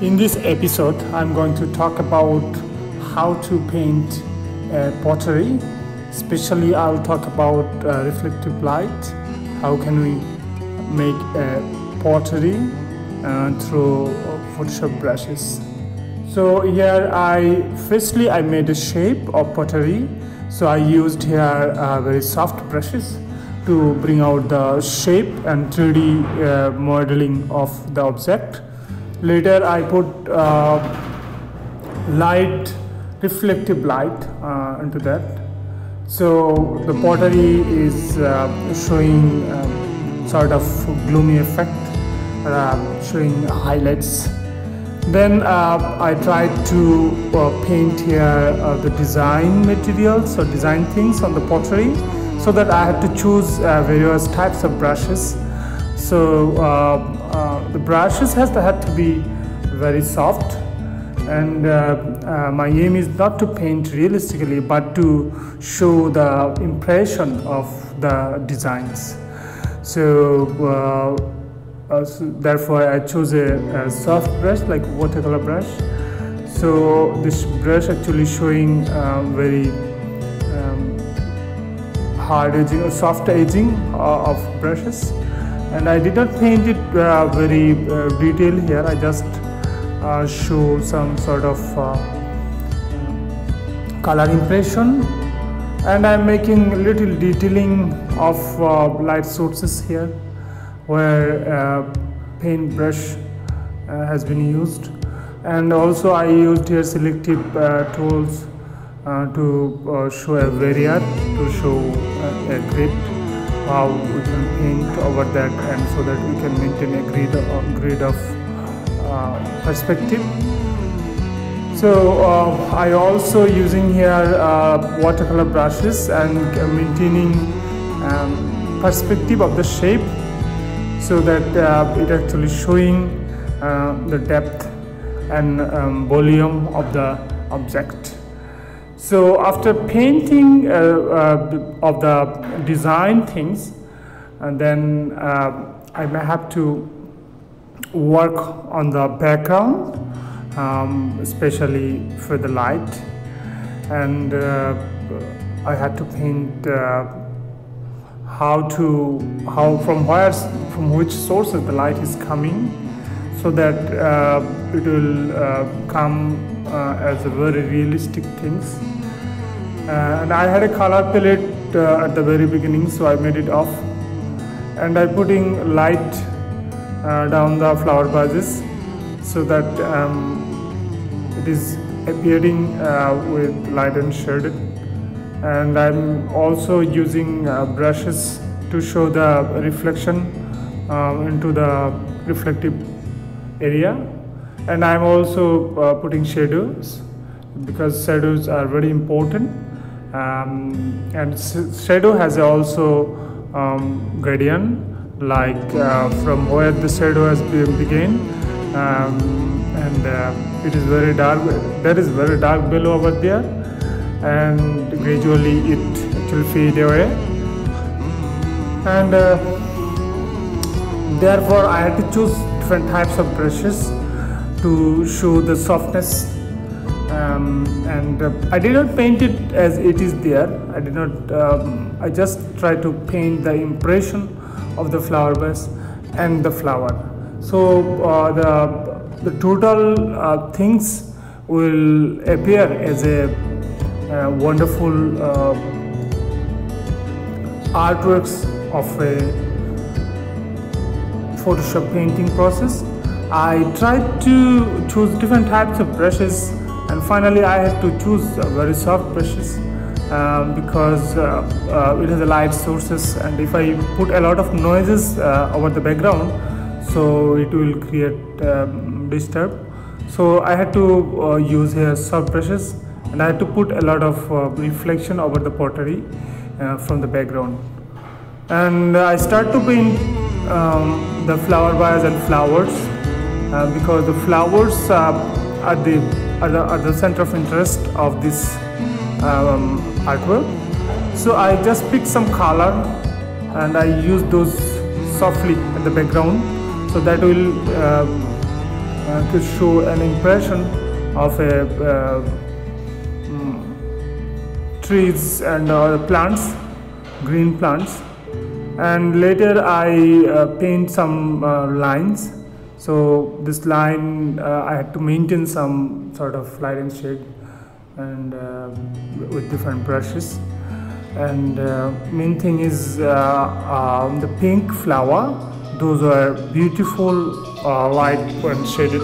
In this episode, I'm going to talk about how to paint pottery. Especially, I'll talk about reflective light. How can we make pottery through Photoshop brushes? So here, firstly I made a shape of pottery. So I used here very soft brushes to bring out the shape and 3D modeling of the object. Later I put reflective light into that. So the pottery is showing sort of gloomy effect, showing highlights. Then I tried to paint here the design materials or design things on the pottery, so that I had to choose various types of brushes. So the brushes had to be very soft, and my aim is not to paint realistically but to show the impression of the designs. So therefore I chose a soft brush like watercolor brush. So this brush actually showing very hard edging or soft edging of brushes, and I did not paint it very detailed here. I just show some sort of color impression, and I'm making little detailing of light sources here where paintbrush has been used. And also I used here selective tools to show a varrier, to show a grid, how we can paint over that, and so that we can maintain a grid of perspective. So I also using here watercolor brushes and maintaining perspective of the shape, so that it actually showing the depth and volume of the object. So after painting of the design things, and then I may have to work on the background, especially for the light, and I had to paint from which sources the light is coming, so that it will come as a very realistic things. And I had a color palette at the very beginning, so I made it off, and I putting light down the flower vases, so that it is appearing with light and shaded. And I'm also using brushes to show the reflection into the reflective area. And I'm also putting shadows, because shadows are very important, and shadow has also gradient, like from where the shadow has begun, and it is very dark. That is very dark below over there, and gradually it will fade away. And therefore I had to choose different types of brushes to show the softness, and I did not paint it as it is there. I did not I just try to paint the impression of the flower vase and the flower. So the total things will appear as a wonderful artworks of a Photoshop painting process. I tried to choose different types of brushes, and finally I had to choose very soft brushes because it has a light sources, and if I put a lot of noises over the background, so it will create disturb. So I had to use here soft brushes, and I had to put a lot of reflection over the pottery from the background. And I start to paint the flower vase and flowers, because the flowers are the center of interest of this artwork. So I just pick some color and I use those softly in the background, so that will to show an impression of a trees and plants, green plants. And later I paint some lines. So this line I had to maintain some sort of light and shade and with different brushes. And main thing is the pink flower. Those are beautiful light and shaded.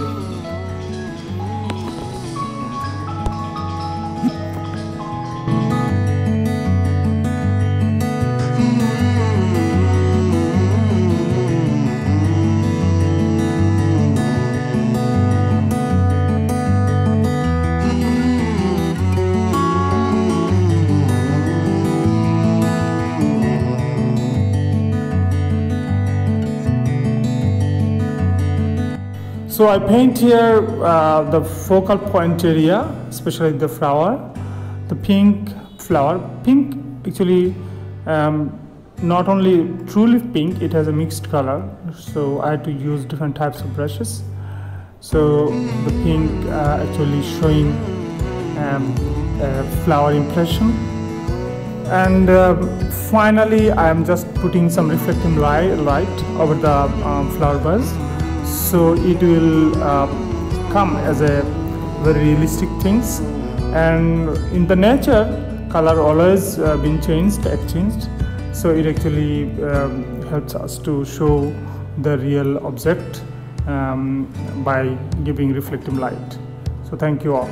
So I paint here the focal point area, especially the flower, the pink flower. Pink actually not only truly pink, it has a mixed color. So I had to use different types of brushes. So the pink actually showing flower impression. And finally I am just putting some reflecting light over the flower buzz. So it will come as a very realistic things, and in the nature color always been exchanged, so it actually helps us to show the real object by giving reflective light. So thank you all.